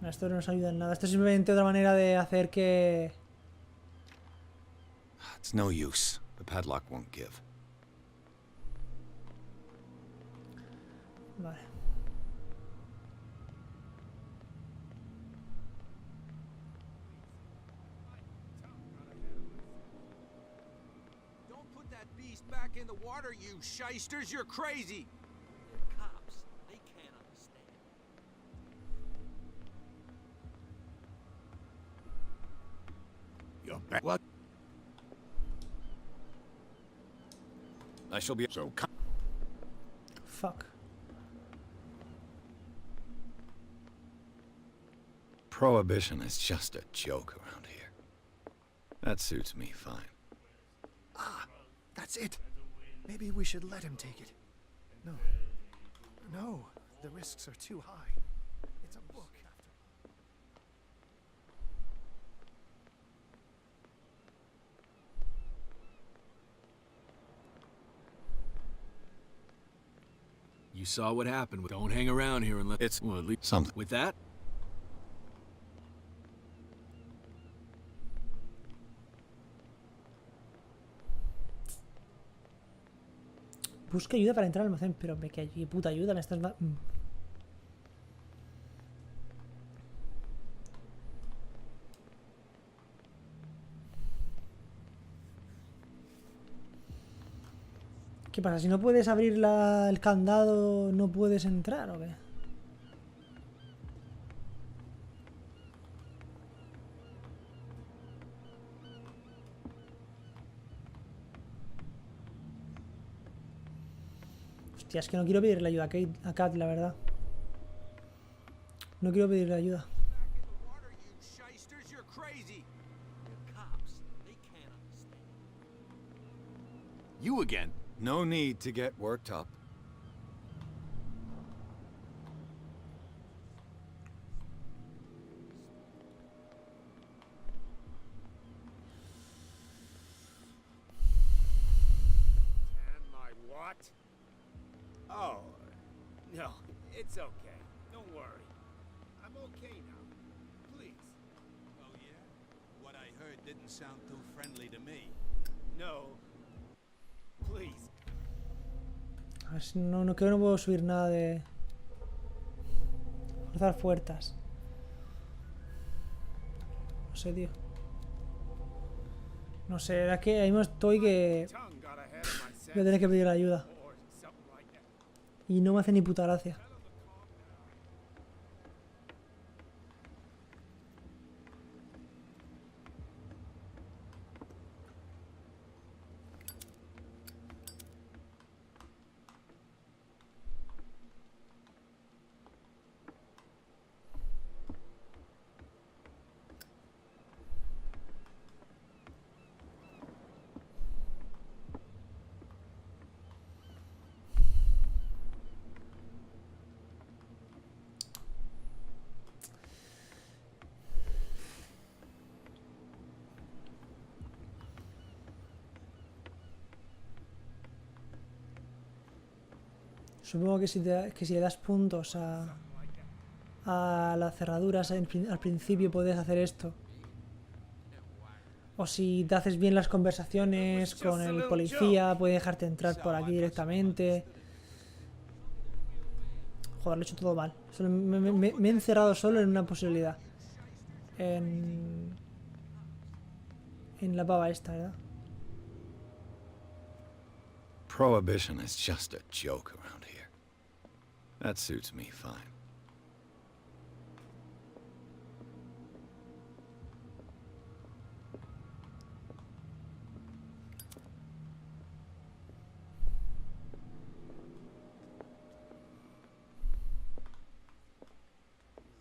[SPEAKER 1] Esto no nos ayuda en nada. Esto es simplemente otra manera de hacer que...
[SPEAKER 4] It's no use. The padlock won't give.
[SPEAKER 1] Vale.
[SPEAKER 9] Don't put that beast back in the water, you shysters! You're crazy!
[SPEAKER 13] They're cops. They can't understand.
[SPEAKER 5] You're back. What?
[SPEAKER 4] I shall be
[SPEAKER 5] So
[SPEAKER 1] Fuck.
[SPEAKER 4] Prohibition is just a joke around here. That suits me fine.
[SPEAKER 6] Ah, that's it. Maybe we should let him take it. No. No, the risks are too high. It's a book after all.
[SPEAKER 12] You saw what happened. Don't hang around here and let...
[SPEAKER 4] It's
[SPEAKER 12] well, at least
[SPEAKER 4] something.
[SPEAKER 12] With that?
[SPEAKER 1] Busca ayuda para entrar al almacén, pero qué puta ayuda me estás... ¿Qué pasa? Si no puedes abrir el candado, ¿no puedes entrar o qué? Hostia, es que no quiero pedirle ayuda a Kat, la verdad. No quiero pedirle ayuda.
[SPEAKER 12] You again?
[SPEAKER 4] No need to get worked up.
[SPEAKER 7] And my what? Oh, no, it's okay. Don't worry. I'm okay now. Please.
[SPEAKER 14] Oh, yeah? What I heard didn't sound too friendly to me.
[SPEAKER 7] No. Please.
[SPEAKER 1] A ver si no creo que no puedo subir nada de... Forzar puertas. No sé, tío. No sé, es que ahí mismo estoy que... Voy a tener que pedir ayuda. Y no me hace ni puta gracia. Supongo que si le das puntos a las cerraduras al principio puedes hacer esto. O si te haces bien las conversaciones con el policía, puede dejarte entrar por aquí directamente. Joder, lo he hecho todo mal. Me he encerrado solo en una posibilidad. En la pava esta, ¿verdad?
[SPEAKER 4] Prohibition is just a joke around here. That suits me fine.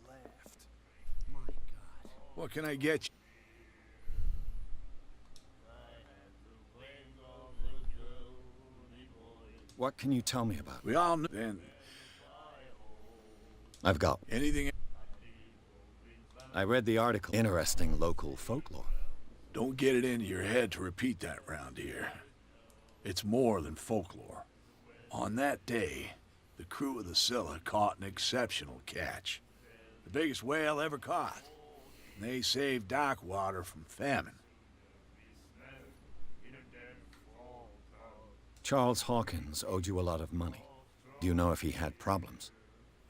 [SPEAKER 7] Left. My God.
[SPEAKER 5] What can I get you?
[SPEAKER 4] What can you tell me about?
[SPEAKER 5] We all know then.
[SPEAKER 4] I've got
[SPEAKER 5] Anything?
[SPEAKER 4] I read the article. Interesting local folklore.
[SPEAKER 5] Don't get it into your head to repeat that round here. It's more than folklore. On that day, the crew of the Scylla caught an exceptional catch. The biggest whale ever caught. And they saved dock water from famine.
[SPEAKER 4] Charles Hawkins owed you a lot of money. Do you know if he had problems?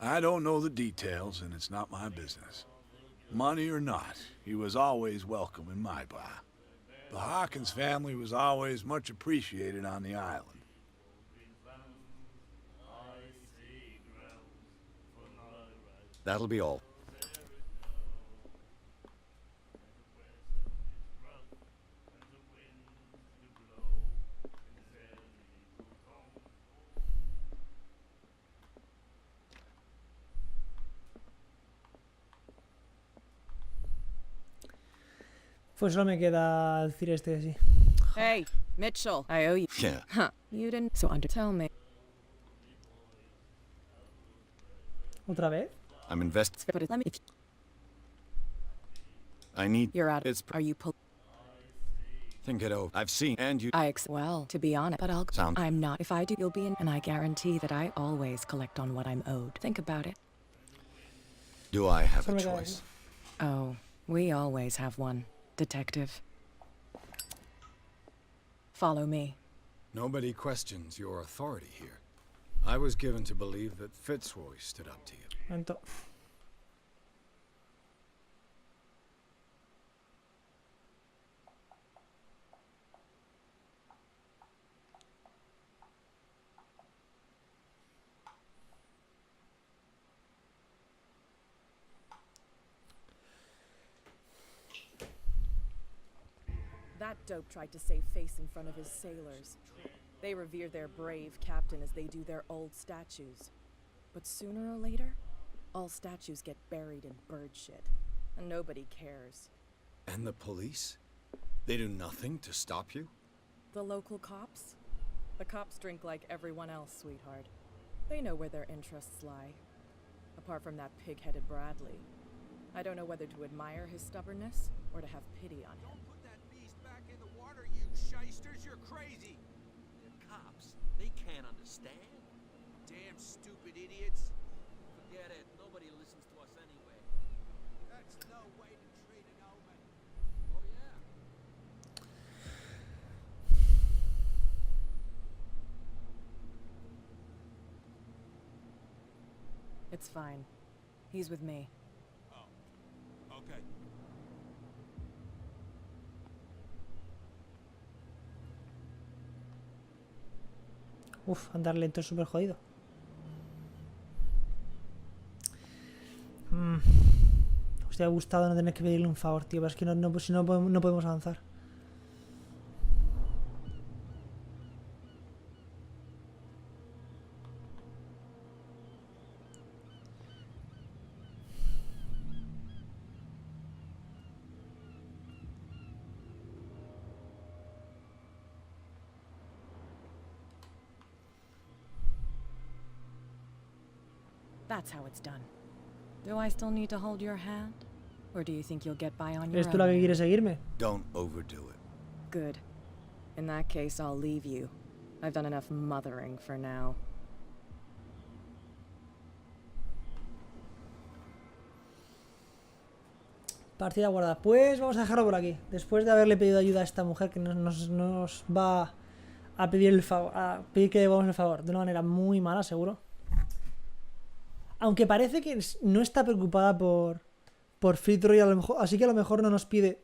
[SPEAKER 5] I don't know the details, and it's not my business. Money or not, he was always welcome in my bar. The Hawkins family was always much appreciated on the island.
[SPEAKER 4] That'll be all.
[SPEAKER 1] Pues solo me queda decir este sí.
[SPEAKER 10] Hey, Mitchell, I owe you.
[SPEAKER 4] Yeah.
[SPEAKER 10] Huh. You didn't. So tell me.
[SPEAKER 1] ¿Otra vez?
[SPEAKER 4] I'm invested.
[SPEAKER 10] But let me.
[SPEAKER 4] I need.
[SPEAKER 10] You're out.
[SPEAKER 4] It's.
[SPEAKER 10] Are you?
[SPEAKER 4] Think it over. I've seen and you.
[SPEAKER 10] Well, to be honest, but
[SPEAKER 4] Sound.
[SPEAKER 10] I'm not. If I do, you'll be in, and I guarantee that I always collect on what I'm owed. Think about it.
[SPEAKER 4] Do I have a choice?
[SPEAKER 10] Oh, we always have one, Detective. Follow me.
[SPEAKER 4] Nobody questions your authority here. I was given to believe that Fitzroy stood up to you.
[SPEAKER 1] Momento.
[SPEAKER 10] That dope tried to save face in front of his sailors. They revere their brave captain as they do their old statues. But sooner or later, all statues get buried in bird shit, and nobody cares.
[SPEAKER 4] And the police? They do nothing to stop you?
[SPEAKER 10] The local cops? The cops drink like everyone else, sweetheart. They know where their interests lie. Apart from that pig-headed Bradley. I don't know whether to admire his stubbornness or to have pity on him.
[SPEAKER 8] Put that beast back in the water, you shysters. You're crazy.
[SPEAKER 13] They're cops. They can't understand.
[SPEAKER 8] Damn stupid idiots.
[SPEAKER 13] Forget it. Nobody listens to us anyway.
[SPEAKER 8] That's no way to treat an omen.
[SPEAKER 13] Oh, yeah.
[SPEAKER 10] It's fine. He's with me.
[SPEAKER 8] Oh, okay.
[SPEAKER 1] Uf, andar lento es súper jodido. Os ha gustado no tener que pedirle un favor, tío. Pero es que si no podemos avanzar.
[SPEAKER 10] That's how it's done. Do I still need to hold your hand? Or do you think you'll get by on your
[SPEAKER 1] ¿Eres tú la que
[SPEAKER 10] own?
[SPEAKER 1] quiere seguirme?
[SPEAKER 4] Don't overdo it.
[SPEAKER 10] Good. In that case, I'll leave you. I've done enough mothering for now.
[SPEAKER 1] Partida guardada. Pues vamos a dejarlo por aquí. Después de haberle pedido ayuda a esta mujer que nos va a pedir el favor, a pedir que devolvamos el favor de una manera muy mala, seguro. Aunque parece que no está preocupada por Fitzroy, a lo mejor, así que a lo mejor no nos pide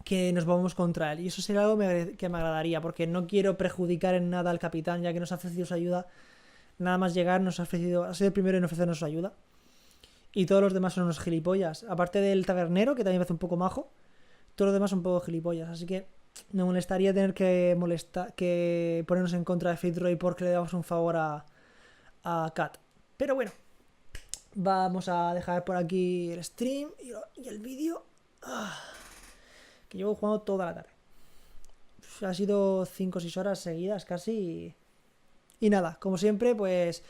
[SPEAKER 1] que nos vamos contra él. Y eso sería algo que me agradaría, porque no quiero perjudicar en nada al capitán, ya que nos ha ofrecido su ayuda. Nada más llegar, ha sido el primero en ofrecernos su ayuda. Y todos los demás son unos gilipollas. Aparte del tabernero, que también me hace un poco majo, todos los demás son un poco gilipollas. Así que me molestaría tener que ponernos en contra de Fitzroy porque le damos un favor a Kat. Pero bueno, vamos a dejar por aquí el stream y el vídeo. Que llevo jugando toda la tarde. Ha sido 5 o 6 horas seguidas casi. Y nada, como siempre, pues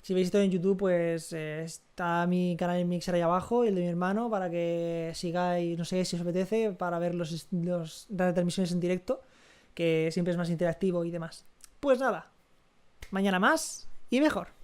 [SPEAKER 1] si veis esto en YouTube, pues está mi canal en Mixer ahí abajo y el de mi hermano para que sigáis, no sé si os apetece, para ver las retransmisiones en directo, que siempre es más interactivo y demás. Pues nada, mañana más y mejor.